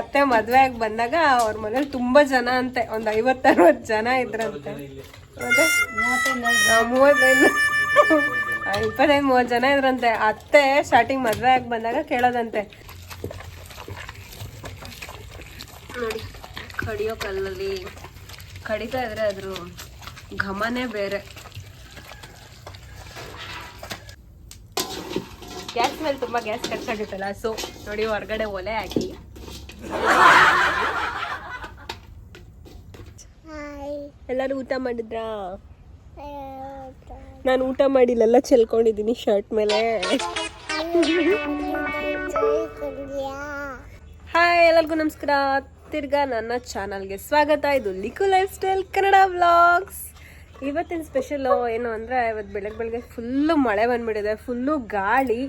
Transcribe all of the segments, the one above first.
ಅತ್ತೆ ಮದ್ವೆ ಆಗಿ ಬಂದಾಗ ಅವ್ರ ಮನೇಲಿ ತುಂಬಾ ಜನ ಅಂತೆ, ಒಂದ್ 50-60 ಜನ ಇದ್ರಂತೆ. ಮತ್ತೆ 25-30 ಜನ ಇದ್ರಂತೆ. ಅತ್ತೆ ಸ್ಟಾರ್ಟಿಂಗ್ ಮದ್ವೆ ಆಗಿ ಬಂದಾಗ ಕೇಳೋದಂತೆ. ನೋಡಿ, ಕಡಿಯೋ ಕಲ್ಲಲ್ಲಿ ಕಡಿತಾ ಇದ್ರೆ ಅದ್ರ ಘಮನೇ ಬೇರೆ. ಗ್ಯಾಸ್ ಮೇಲೆ ತುಂಬಾ ಗ್ಯಾಸ್ ಖರ್ಚಾಗುತ್ತಲ್ಲ, ಸೊ ನೋಡಿ ಹೊರಗಡೆ ಒಲೆ ಹಾಕಿ. ಎಲ್ಲರೂ ಊಟ ಮಾಡಿದ್ರಾ? ನಾನು ಊಟ ಮಾಡಿಲ್ಲ, ಚೆಲ್ಕೊಂಡಿದ್ದೀನಿ ಶರ್ಟ್ ಮೇಲೆ. ಹಾಯ್, ಎಲ್ಲರಿಗೂ ನಮಸ್ಕಾರ. ತಿರ್ಗಾ ನನ್ನ ಚಾನಲ್ಗೆ ಸ್ವಾಗತ. ಇದು ಲಿಕು ಲೈಫ್ ಸ್ಟೈಲ್ ಕನ್ನಡ ವ್ಲಾಗ್ಸ್. ಇವತ್ತಿನ ಸ್ಪೆಷಲು ಏನು ಅಂದರೆ, ಇವತ್ತು ಬೆಳಗ್ಗೆ ಫುಲ್ಲು ಮಳೆ ಬಂದ್ಬಿಟ್ಟಿದೆ, ಫುಲ್ಲು ಗಾಳಿ,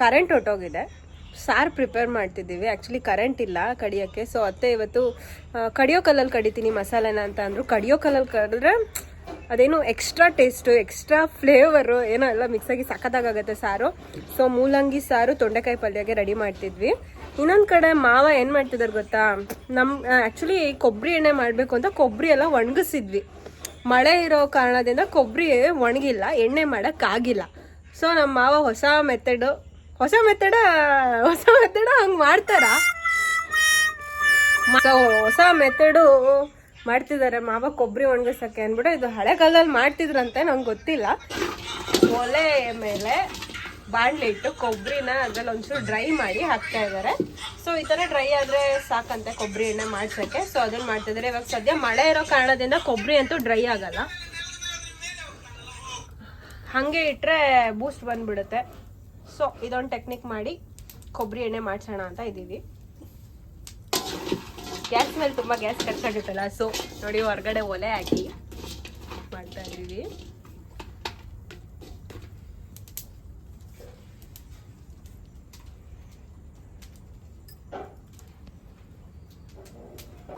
ಕರೆಂಟ್ ಹೊಟ್ಟೋಗಿದೆ. ಸಾರು ಪ್ರಿಪೇರ್ ಮಾಡ್ತಿದ್ದೀವಿ. ಆ್ಯಕ್ಚುಲಿ ಕರೆಂಟ್ ಇಲ್ಲ ಕಡಿಯೋಕ್ಕೆ. ಸೊ ಅತ್ತೆ ಇವತ್ತು ಕಡಿಯೋ ಕಲ್ಲಲ್ಲಿ ಕಡಿತೀನಿ ಮಸಾಲೆನ ಅಂತ ಅಂದರು. ಕಡಿಯೋ ಕಲ್ಲಲ್ಲಿ ಕಡಿದ್ರೆ ಅದೇನು ಎಕ್ಸ್ಟ್ರಾ ಟೇಸ್ಟು, ಎಕ್ಸ್ಟ್ರಾ ಫ್ಲೇವರು ಏನೋ ಎಲ್ಲ ಮಿಕ್ಸಾಗಿ ಸಖತ್ತಾಗುತ್ತೆ ಸಾರು. ಸೊ ಮೂಲಂಗಿ ಸಾರು, ತೊಂಡೆಕಾಯಿ ಪಲ್ಯಗೆ ರೆಡಿ ಮಾಡ್ತಿದ್ವಿ. ಇನ್ನೊಂದು ಕಡೆ ಮಾವ ಏನು ಮಾಡ್ತಿದ್ದಾರೆ ಗೊತ್ತಾ, ಆ್ಯಕ್ಚುಲಿ ಕೊಬ್ಬರಿ ಎಣ್ಣೆ ಮಾಡಬೇಕು ಅಂತ ಕೊಬ್ಬರಿ ಎಲ್ಲ ಒಣಗಿಸಿದ್ವಿ. ಮಳೆ ಇರೋ ಕಾರಣದಿಂದ ಕೊಬ್ಬರಿ ಒಣಗಿಲ್ಲ, ಎಣ್ಣೆ ಮಾಡೋಕ್ಕಾಗಿಲ್ಲ. ಸೊ ನಮ್ಮ ಮಾವ ಹೊಸ ಮೆಥಡ್ ಹಂಗೆ ಮಾಡ್ತಾರ. ಸೊ ಹೊಸ ಮೆಥಡು ಮಾಡ್ತಿದ್ದಾರೆ ಮಾವ, ಕೊಬ್ಬರಿ ಒಣಗಿಸೋಕ್ಕೆ ಅಂದ್ಬಿಟ್ಟು. ಇದು ಹಳೆ ಕಾಲದಲ್ಲಿ ಮಾಡ್ತಿದ್ರಂತೆ, ನಂಗೆ ಗೊತ್ತಿಲ್ಲ. ಒಲೆ ಮೇಲೆ ಬಾಣಲೆ ಇಟ್ಟು ಕೊಬ್ಬರಿನ ಅದ್ರಲ್ಲಿ ಒಂಚೂರು ಡ್ರೈ ಮಾಡಿ ಹಾಕ್ತಾ ಇದ್ದಾರೆ. ಸೊ ಈ ಥರ ಡ್ರೈ ಆದರೆ ಸಾಕಂತೆ ಕೊಬ್ಬರಿ ಎಣ್ಣೆ ಮಾಡ್ಸೋಕ್ಕೆ. ಸೊ ಅದನ್ನು ಮಾಡ್ತಿದ್ದಾರೆ. ಇವಾಗ ಸದ್ಯ ಮಳೆ ಇರೋ ಕಾರಣದಿಂದ ಕೊಬ್ಬರಿ ಅಂತೂ ಡ್ರೈ ಆಗಲ್ಲ, ಹಾಗೆ ಇಟ್ಟರೆ ಬೂಸ್ಟ್ ಬಂದ್ಬಿಡುತ್ತೆ. ಸೊ ಇದೊಂದು ಟೆಕ್ನಿಕ್ ಮಾಡಿ ಕೊಬ್ಬರಿ ಎಣ್ಣೆ ಮಾಡ್ಸೋಣ ಅಂತ ಇದ್ದೀವಿ. ಗ್ಯಾಸ್ ಮೇಲೆ ತುಂಬ ಗ್ಯಾಸ್ ಖರ್ಚಾಗುತ್ತಲ್ಲ, ಸೊ ನೋಡಿ ಹೊರಗಡೆ ಒಲೆ ಹಾಕಿ ಮಾಡ್ತಾ ಇದ್ದೀವಿ.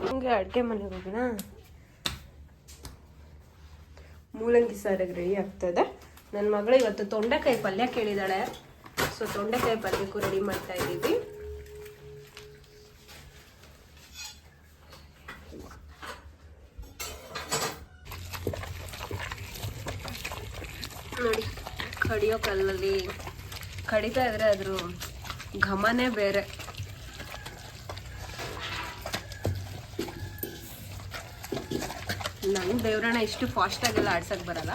ಹಂಗೆ ಅಡುಗೆ ಮನೆಗೆ ಹೋಗೋಣ. ಮೂಲಂಗಿ ಸಾರಿಗೆ ರೆಡಿ ಆಗ್ತದೆ. ನನ್ನ ಮಗಳು ಇವತ್ತು ತೊಂಡೆಕಾಯಿ ಪಲ್ಯ ಕೇಳಿದಾಳೆ. ಸೊ ತೊಂಡೆಕಾಯಿ ಪಲ್ಯಕ್ಕೂ ರೆಡಿ ಮಾಡ್ತಾ ಇದ್ದೀವಿ. ನೋಡಿ, ಕಡಿಯೋ ಕಲ್ಲಲ್ಲಿ ಕಡಿತಾ ಇದ್ರೆ ಅದ್ರ ಘಮನೇ ಬೇರೆ. ನಂಗೆ ದೇವ್ರಣ್ಣ ಇಷ್ಟು ಫಾಸ್ಟಾಗೆಲ್ಲ ಆಡ್ಸೋಕ್ಕೆ ಬರಲ್ಲ.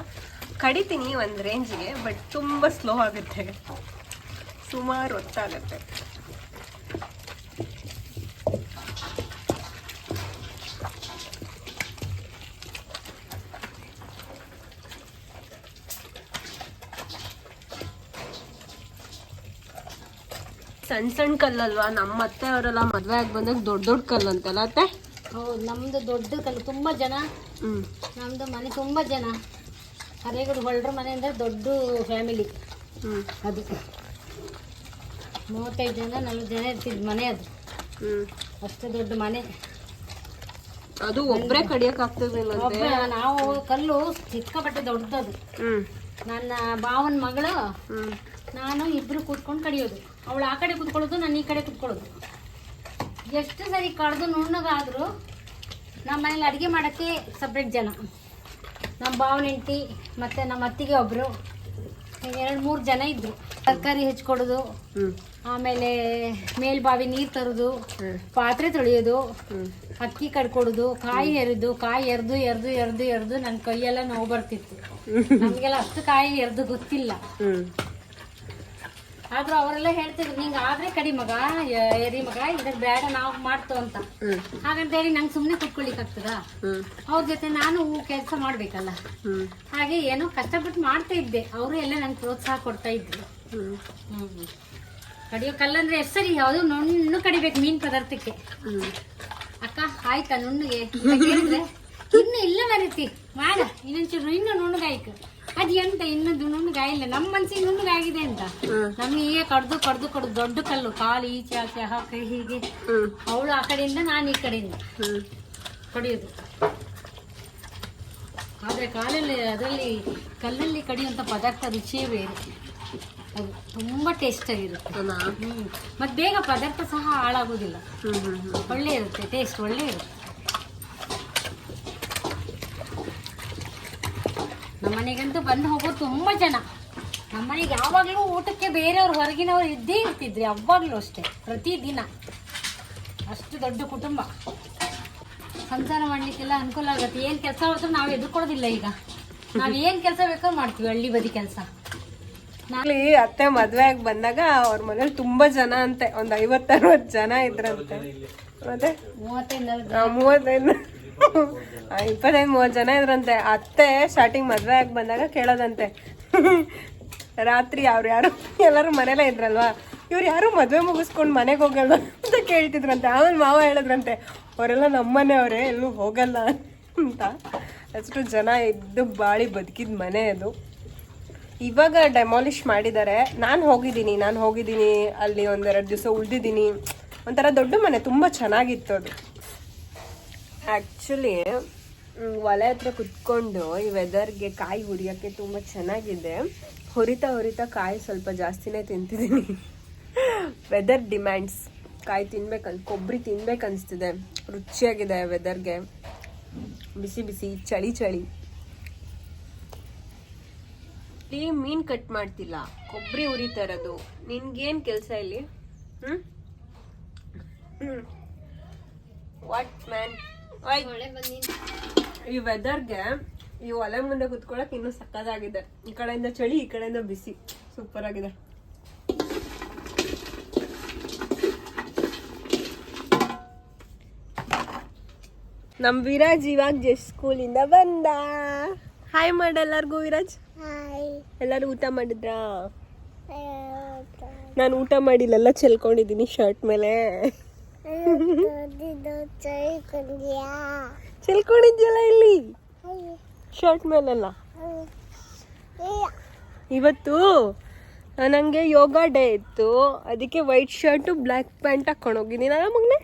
ಕಡಿತೀನಿ ಒಂದು ರೇಂಜಿಗೆ, ಬಟ್ ತುಂಬ ಸ್ಲೋ ಆಗುತ್ತೆ, ಸುಮಾರು ಹೊತ್ತಾಗತ್ತೆ. ಸಣ್ಣ ಕಲ್ಲಲ್ವಾ, ನಮ್ಮ ಅತ್ತೆ ಅವರೆಲ್ಲ ಮದುವೆ ಆಗಿ ಬಂದಾಗ ದೊಡ್ಡ ಕಲ್ಲು ಅಂತೆಲ್ಲ ಅತ್ತೆ. ಹೌದು, ನಮ್ದು ದೊಡ್ಡ ಕಲ್ಲು, ತುಂಬ ಜನ. ನಮ್ದು ಮನೆ ತುಂಬ ಜನ, ಹರೇಗೌಡ ಹೊಳ್ರ ಮನೆ ಅಂದರೆ ದೊಡ್ಡ ಫ್ಯಾಮಿಲಿ. ಅದು 35 ಜನ 40 ಜನ ಇರ್ತಿದ್ ಮನೆ ಅದು. ಅಷ್ಟು ದೊಡ್ಡ ಮನೆ. ಅದು ಒಬ್ಬರೇ ಕಡಿಯಕ್ಕೆ ಆಗ್ತಿರ್ಲಿಲ್ಲ. ನಾವು ಕಲ್ಲು ಸಿಕ್ಕಾಪಟ್ಟೆ ದೊಡ್ಡದು. ನನ್ನ ಭಾವನ ಮಗಳು ನಾನು ಇಬ್ರು ಕೂತ್ಕೊಂಡು ಕಡಿಯೋದು. ಅವಳು ಆ ಕಡೆ ಕೂತ್ಕೊಳ್ಳೋದು, ನಾನು ಈ ಕಡೆ ಕೂತ್ಕೊಳ್ಳೋದು. ಎಷ್ಟು ಸರಿ ಕಡ್ದು ನುಣ್ಣಗಾದರೂ ನಮ್ಮ ಮನೇಲಿ ಅಡುಗೆ ಮಾಡೋಕ್ಕೆ ಸಪ್ರೇಟ್ ಜನ. ನಮ್ಮ ಭಾವನ ಹೆಂಡತಿ ಮತ್ತು ನಮ್ಮ ಅತ್ತಿಗೆ ಒಬ್ಬರು, 2-3 ಜನ ಇದ್ದರು. ತರಕಾರಿ ಹೆಚ್ಕೊಡೋದು, ಆಮೇಲೆ ಮೇಲ್ಬಾವಿ ನೀರು ತರೋದು, ಪಾತ್ರೆ ತೊಳೆಯೋದು, ಅಕ್ಕಿ ಕಡ್ಕೊಡೋದು, ಕಾಯಿ ಎರ್ದು ನನ್ನ ಕೈಯೆಲ್ಲ ನೋವು ಬರ್ತಿತ್ತು. ನಮಗೆಲ್ಲ ಅಷ್ಟು ಕಾಯಿ ಎರ್ದು ಗೊತ್ತಿಲ್ಲ. ಆದ್ರೂ ಅವರೆಲ್ಲ ಹೇಳ್ತಿದ್ರು, ನಿಂಗೆ ಆದ್ರೆ ಕಡಿ ಮಗ, ಎರಿ ಮಗ, ಇದ್ರ ಬೇಡ ನಾವು ಮಾಡ್ತೋ ಅಂತ. ಹಾಗಂತ ಹೇಳಿ ನಂಗೆ ಸುಮ್ಮನೆ ಕುತ್ಕೊಳಿಕ್ ಆಗ್ತದ? ಅವ್ರ ಜೊತೆ ನಾನು ಕೆಲಸ ಮಾಡ್ಬೇಕಲ್ಲ. ಹಾಗೆ ಏನೋ ಕಷ್ಟಪಟ್ಟು ಮಾಡ್ತಾ ಇದ್ದೆ. ಅವರು ಎಲ್ಲ ನಂಗೆ ಪ್ರೋತ್ಸಾಹ ಕೊಡ್ತಾ ಇದ್ರು. ಕಡಿಯೋ ಕಲ್ಲಂದ್ರೆ ಎಷ್ಟು ಸರಿ, ಯಾವುದು ನುಣ್ಣು ಕಡಿಬೇಕು ಮೀನ್ ಪದಾರ್ಥಕ್ಕೆ. ಅಕ್ಕ ಆಯ್ತಾ ನುಣ್ಣಗೆ ಹೇಳಿದ್ರೆ, ಇನ್ನು ಇಲ್ಲ ಮರೀತಿ ಮಾಡ, ಇನ್ನೊಂಚೂರು ಇನ್ನು ನುಣ್ಣಗಾಯ್ತು. ಅದು ಎಂತ ಇನ್ನೊಂದು ನುಣ್ಣಗಾಯಿಲ್ಲ, ನಮ್ಮ ಮನ್ಸಿಗೆ ನುಣ್ಣಗಾಗಿದೆ ಅಂತ. ನಮ್ಗೆ ಈಗ ಕಡ್ದು ದೊಡ್ಡ ಕಲ್ಲು, ಕಾಲು ಈಚೆ ಆಚೆ ಹಾಕಿ ಹೀಗೆ. ಅವಳು ಆ ಕಡೆಯಿಂದ, ನಾನು ಈ ಕಡೆಯಿಂದ ಕಡಿಯೋದು. ಆದ್ರೆ ಅದರಲ್ಲಿ ಕಲ್ಲಲ್ಲಿ ಕಡಿಯುವಂತ ಪದಾರ್ಥ ರುಚಿಯೇ ಬೇರೆ. ಅದು ತುಂಬ ಟೇಸ್ಟಾಗಿರುತ್ತೆ. ಮತ್ತು ಬೇಗ ಪದಾರ್ಥ ಸಹ ಹಾಳಾಗೋದಿಲ್ಲ. ಒಳ್ಳೆ ಇರುತ್ತೆ, ಟೇಸ್ಟ್ ಒಳ್ಳೆ ಇರುತ್ತೆ. ನಮ್ಮನೆಗಂತೂ ಬಂದು ಹೋಗೋದು ತುಂಬ ಜನ. ನಮ್ಮನೆಗೆ ಯಾವಾಗಲೂ ಊಟಕ್ಕೆ ಬೇರೆಯವ್ರು ಹೊರಗಿನವ್ರು ಇದ್ದೇ ಇರ್ತಿದ್ರಿ, ಯಾವಾಗಲೂ ಅಷ್ಟೇ, ಪ್ರತಿದಿನ. ಅಷ್ಟು ದೊಡ್ಡ ಕುಟುಂಬ, ಸಂಸಾರ ಮಾಡಲಿಕ್ಕೆಲ್ಲ ಅನುಕೂಲ ಆಗುತ್ತೆ. ಏನು ಕೆಲಸ ಹೋದ್ರೂ ನಾವು ಎದುರ್ಕೊಳ್ಳೋದಿಲ್ಲ. ಈಗ ನಾವು ಏನು ಕೆಲಸ ಬೇಕೋ ಮಾಡ್ತೀವಿ, ಹಳ್ಳಿ ಬದಿ ಕೆಲಸ. ಅತ್ತೆ ಮದ್ವೆ ಆಗಿ ಬಂದಾಗ ಅವ್ರ ಮನೇಲಿ ತುಂಬಾ ಜನ ಅಂತೆ, ಒಂದ್ 50-60 ಜನ ಇದ್ರಂತೆ. ಮತ್ತೆ 25-30 ಜನ ಇದ್ರಂತೆ. ಅತ್ತೆ ಸ್ಟಾರ್ಟಿಂಗ್ ಮದ್ವೆ ಆಗಿ ಬಂದಾಗ ಕೇಳೋದಂತೆ, ರಾತ್ರಿ ಅವ್ರು ಯಾರು ಎಲ್ಲರೂ ಮನೇಲೇ ಇದ್ರಲ್ವಾ, ಇವ್ರು ಯಾರು ಮದ್ವೆ ಮುಗಿಸ್ಕೊಂಡು ಮನೆಗೆ ಹೋಗಲ್ವ ಅಂತ ಕೇಳ್ತಿದ್ರಂತೆ. ಆಮೇಲೆ ಮಾವ ಹೇಳಿದ್ರಂತೆ, ಅವರೆಲ್ಲ ನಮ್ಮನೆಯವರೇ, ಎಲ್ಲೂ ಹೋಗಲ್ಲ ಅಂತ. ಅಷ್ಟು ಜನ ಇದ್ದು ಬಾಳಿ ಬದುಕಿದ ಮನೆ ಅದು. ಇವಾಗ ಡೆಮಾಲಿಷ್ ಮಾಡಿದ್ದಾರೆ. ನಾನು ಹೋಗಿದ್ದೀನಿ ಅಲ್ಲಿ ಒಂದೆರಡು ದಿವಸ ಉಳಿದಿದ್ದೀನಿ. ಒಂಥರ ದೊಡ್ಡ ಮನೆ, ತುಂಬ ಚೆನ್ನಾಗಿತ್ತು ಅದು. ಆ್ಯಕ್ಚುಲಿ ಒಲೆ ಹತ್ರ ಕುತ್ಕೊಂಡು ಈ ವೆದರ್ಗೆ ಕಾಯಿ ಹುರಿಯೋಕ್ಕೆ ತುಂಬ ಚೆನ್ನಾಗಿದೆ. ಹುರಿತಾ ಕಾಯಿ ಸ್ವಲ್ಪ ಜಾಸ್ತಿನೇ ತಿಂತಿದ್ದೀನಿ. ವೆದರ್ ಡಿಮ್ಯಾಂಡ್ಸ್ ಕಾಯಿ ಕೊಬ್ಬರಿ ತಿನ್ಬೇಕನ್ನಿಸ್ತಿದೆ. ರುಚಿಯಾಗಿದೆ ವೆದರ್ಗೆ. ಬಿಸಿ ಬಿಸಿ ಚಳಿ. ಇಲ್ಲಿ ಮೀನ್ ಕಟ್ ಮಾಡ್ತಿಲ್ಲ, ಕೊಬ್ಬರಿ ಉರಿತಾ ಇರೋದು. ನಿನ್ಗೇನ್ ಕೆಲಸ ಇಲ್ಲಿ? What man? ಈ ವೆದರ್ಗೆ ಈ ಒಲೆ ಮುಂದೆ ಕುತ್ಕೊಳಕ್ ಇನ್ನೂ ಸಕ್ಕದಾಗಿದೆ. ಈ ಕಡೆಯಿಂದ ಚಳಿ, ಈ ಕಡೆಯಿಂದ ಬಿಸಿ, ಸೂಪರ್ ಆಗಿದೆ. ನಮ್ ವಿರಾಜ್ ಇವಾಗ ಜಸ್ಟ್ ಸ್ಕೂಲಿಂದ ಬಂದ. ಹಾಯ್ ಮಾಡ ಎಲ್ಲಾರ್ಗು. ವಿರಾಜ್, ಎಲ್ಲರೂ ಊಟ ಮಾಡಿದ್ರಾ? ನಾನು ಊಟ ಮಾಡಿಲ್ಲ, ಚೆಲ್ಕೊಂಡಿದ್ದೀನಿ ಶರ್ಟ್ ಮೇಲೆ. ಚೆಲ್ಕೊಂಡಿದ್ಯಲ್ಲ ಇಲ್ಲಿ ಶರ್ಟ್ ಮೇಲೆಲ್ಲ. ಇವತ್ತು ನನಗೆ ಯೋಗ ಡೇ ಇತ್ತು, ಅದಕ್ಕೆ ವೈಟ್ ಶರ್ಟು ಬ್ಲ್ಯಾಕ್ ಪ್ಯಾಂಟ್ ಹಾಕೊಂಡೋಗಿದ್ದೀನಿ. ನಾನು ಮಗನೆ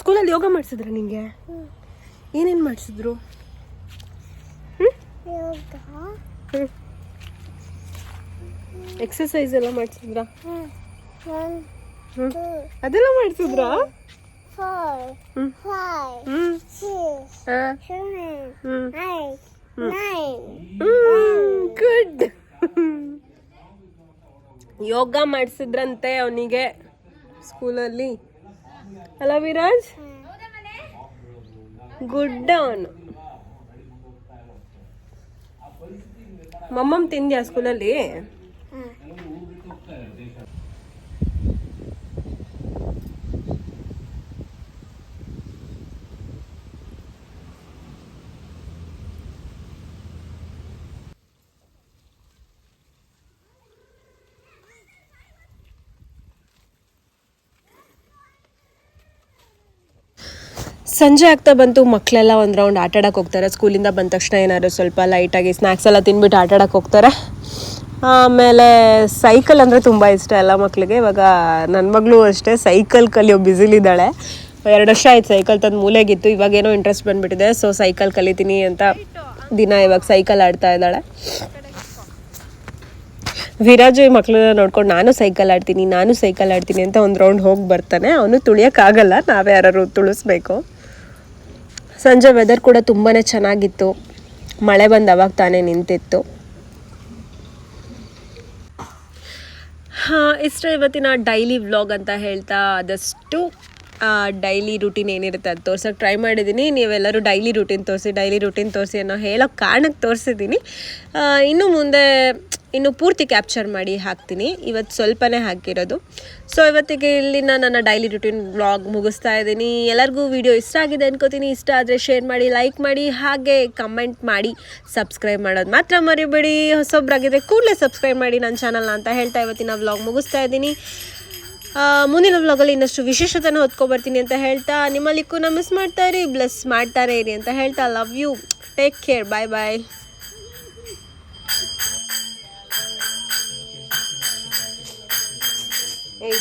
ಸ್ಕೂಲಲ್ಲಿ ಯೋಗ ಮಾಡಿಸಿದ್ರ ನಿಂಗೆ? ಏನೇನು ಮಾಡಿಸಿದ್ರು? ಎಕ್ಸಸೈಸ್ ಎಲ್ಲ ಮಾಡಿಸಿದ್ರ? ಅದೆಲ್ಲ ಮಾಡಿಸಿದ್ರಾ? ಗುಡ್. ಯೋಗ ಮಾಡಿಸಿದ್ರಂತೆ ಅವನಿಗೆ ಸ್ಕೂಲಲ್ಲಿ, ಅಲ್ಲ ವಿರಾಜ್? ಗುಡ್. ಅವನು ಮಮ್ಮಮ್ ತಿಂದ್ಯಾ ಸ್ಕೂಲಲ್ಲಿ? ಸಂಜೆ ಆಗ್ತಾ ಬಂತು. ಮಕ್ಕಳೆಲ್ಲ ಒಂದು ರೌಂಡ್ ಆಟಾಡಕ್ಕೆ ಹೋಗ್ತಾರೆ. ಸ್ಕೂಲಿಂದ ಬಂದ ತಕ್ಷಣ ಏನಾದ್ರು ಸ್ವಲ್ಪ ಲೈಟಾಗಿ ಸ್ನ್ಯಾಕ್ಸ್ ಎಲ್ಲ ತಿನ್ಬಿಟ್ಟು ಆಟಾಡಕ್ಕೆ ಹೋಗ್ತಾರೆ. ಆಮೇಲೆ ಸೈಕಲ್ ಅಂದರೆ ತುಂಬ ಇಷ್ಟ ಎಲ್ಲ ಮಕ್ಕಳಿಗೆ. ಇವಾಗ ನನ್ನ ಮಗಳು ಅಷ್ಟೇ ಸೈಕಲ್ ಕಲಿಯೋ ಬ್ಯುಸಿಲಿದ್ದಾಳೆ. 2 ವರ್ಷ ಆಯ್ತು ಸೈಕಲ್ ತಂದು ಮೂಲೆಗಿತ್ತು. ಇವಾಗೇನೋ ಇಂಟ್ರೆಸ್ಟ್ ಬಂದುಬಿಟ್ಟಿದೆ. ಸೊ ಸೈಕಲ್ ಕಲಿತೀನಿ ಅಂತ ಇವಾಗ ಸೈಕಲ್ ಆಡ್ತಾ ಇದ್ದಾಳೆ. ವಿರಾಜು ಈ ಮಕ್ಕಳನ್ನ ನೋಡ್ಕೊಂಡು ನಾನು ಸೈಕಲ್ ಆಡ್ತೀನಿ ಅಂತ ಒಂದು ರೌಂಡ್ ಹೋಗಿ ಬರ್ತಾನೆ. ಅವನು ತುಳಿಯೋಕ್ಕಾಗಲ್ಲ, ನಾವೇ ಯಾರು ತುಳಿಸ್ಬೇಕು. ಸಂಜೆ ವೆದರ್ ಕೂಡ ತುಂಬಾ ಚೆನ್ನಾಗಿತ್ತು. ಮಳೆ ಬಂದು ಅವಾಗ ತಾನೇ ನಿಂತಿತ್ತು. ಇಷ್ಟ ಇವತ್ತಿನ ಡೈಲಿ ವ್ಲಾಗ್ ಅಂತ ಹೇಳ್ತಾ ಆದಷ್ಟು ಡೈಲಿ ರೂಟೀನ್ ಏನಿರುತ್ತೆ ಅದು ತೋರ್ಸೋಕ್ಕೆ ಟ್ರೈ ಮಾಡಿದ್ದೀನಿ. ನೀವೆಲ್ಲರೂ ಡೈಲಿ ರೂಟೀನ್ ತೋರಿಸಿ ಅನ್ನೋ ಹೇಳೋ ಕಾರಣಕ್ಕೆ ತೋರಿಸಿದ್ದೀನಿ. ಇನ್ನು ಮುಂದೆ ಪೂರ್ತಿ ಕ್ಯಾಪ್ಚರ್ ಮಾಡಿ ಹಾಕ್ತೀನಿ. ಇವತ್ತು ಸ್ವಲ್ಪನೇ ಹಾಕಿರೋದು. ಸೊ ಇವತ್ತಿಗೆ ಇಲ್ಲಿನ ನನ್ನ ಡೈಲಿ ರೂಟೀನ್ ವ್ಲಾಗ್ ಮುಗಿಸ್ತಾ ಇದ್ದೀನಿ. ಎಲ್ಲರಿಗೂ ವಿಡಿಯೋ ಇಷ್ಟ ಆಗಿದೆ ಅನ್ಕೋತೀನಿ. ಇಷ್ಟ ಆದರೆ ಶೇರ್ ಮಾಡಿ, ಲೈಕ್ ಮಾಡಿ, ಹಾಗೆ ಕಮೆಂಟ್ ಮಾಡಿ, ಸಬ್ಸ್ಕ್ರೈಬ್ ಮಾಡೋದು ಮಾತ್ರ ಮರಿಬೇಡಿ. ಹೊಸೊಬ್ಬರಾಗಿದ್ದರೆ ಕೂಡಲೇ ಸಬ್ಸ್ಕ್ರೈಬ್ ಮಾಡಿ ನನ್ನ ಚಾನಲ್ನ ಅಂತ ಹೇಳ್ತಾ ಇವತ್ತಿನ ವ್ಲಾಗ್ ಮುಗಿಸ್ತಾ ಇದ್ದೀನಿ. ಮುಂದಿನ ವ್ಲಾಗಲ್ಲಿ ಇನ್ನಷ್ಟು ವಿಶೇಷತೆನ ಹೊತ್ಕೊಬರ್ತೀನಿ ಅಂತ ಹೇಳ್ತಾ, ನಿಮ್ಮಲ್ಲಿಕ್ಕೂ ಮಿಸ್ ಮಾಡ್ತಾ ಇರಿ, ಬ್ಲೆಸ್ ಮಾಡ್ತಾನೆ ಇರಿ ಅಂತ ಹೇಳ್ತಾ, love you, take care, bye bye. Hey.